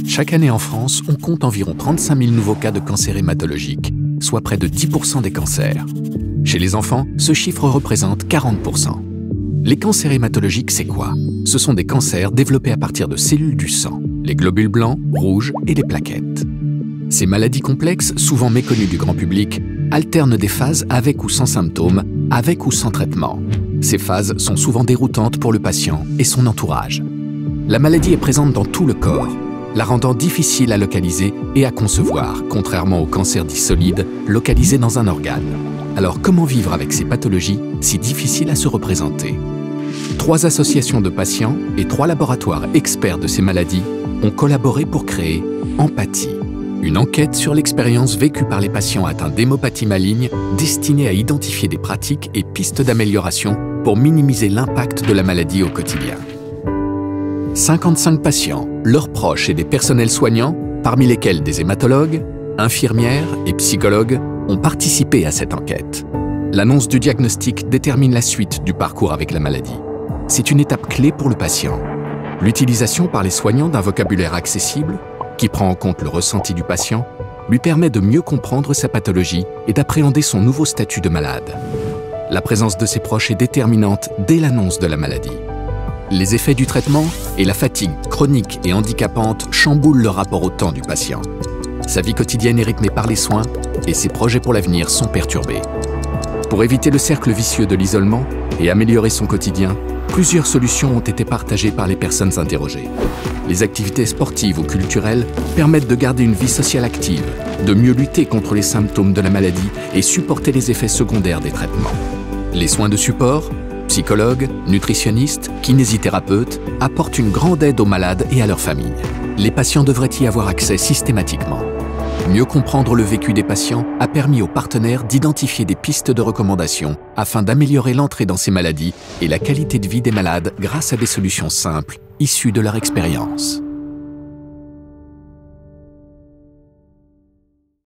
Chaque année en France, on compte environ 35 000 nouveaux cas de cancer hématologique, soit près de 10% des cancers. Chez les enfants, ce chiffre représente 40%. Les cancers hématologiques, c'est quoi? Ce sont des cancers développés à partir de cellules du sang, les globules blancs, rouges et les plaquettes. Ces maladies complexes, souvent méconnues du grand public, alternent des phases avec ou sans symptômes, avec ou sans traitement. Ces phases sont souvent déroutantes pour le patient et son entourage. La maladie est présente dans tout le corps, la rendant difficile à localiser et à concevoir, contrairement au cancer dit solide, localisé dans un organe. Alors comment vivre avec ces pathologies si difficiles à se représenter? 3 associations de patients et 3 laboratoires experts de ces maladies ont collaboré pour créer Empathie, une enquête sur l'expérience vécue par les patients atteints d'hémopathie maligne destinée à identifier des pratiques et pistes d'amélioration pour minimiser l'impact de la maladie au quotidien. 55 patients, leurs proches et des personnels soignants, parmi lesquels des hématologues, infirmières et psychologues, ont participé à cette enquête. L'annonce du diagnostic détermine la suite du parcours avec la maladie. C'est une étape clé pour le patient. L'utilisation par les soignants d'un vocabulaire accessible, qui prend en compte le ressenti du patient, lui permet de mieux comprendre sa pathologie et d'appréhender son nouveau statut de malade. La présence de ses proches est déterminante dès l'annonce de la maladie. Les effets du traitement et la fatigue chronique et handicapante chamboulent le rapport au temps du patient. Sa vie quotidienne est rythmée par les soins et ses projets pour l'avenir sont perturbés. Pour éviter le cercle vicieux de l'isolement et améliorer son quotidien, plusieurs solutions ont été partagées par les personnes interrogées. Les activités sportives ou culturelles permettent de garder une vie sociale active, de mieux lutter contre les symptômes de la maladie et supporter les effets secondaires des traitements. Les soins de support, psychologues, nutritionnistes, kinésithérapeutes apportent une grande aide aux malades et à leurs familles. Les patients devraient y avoir accès systématiquement. Mieux comprendre le vécu des patients a permis aux partenaires d'identifier des pistes de recommandation afin d'améliorer l'entrée dans ces maladies et la qualité de vie des malades grâce à des solutions simples, issues de leur expérience.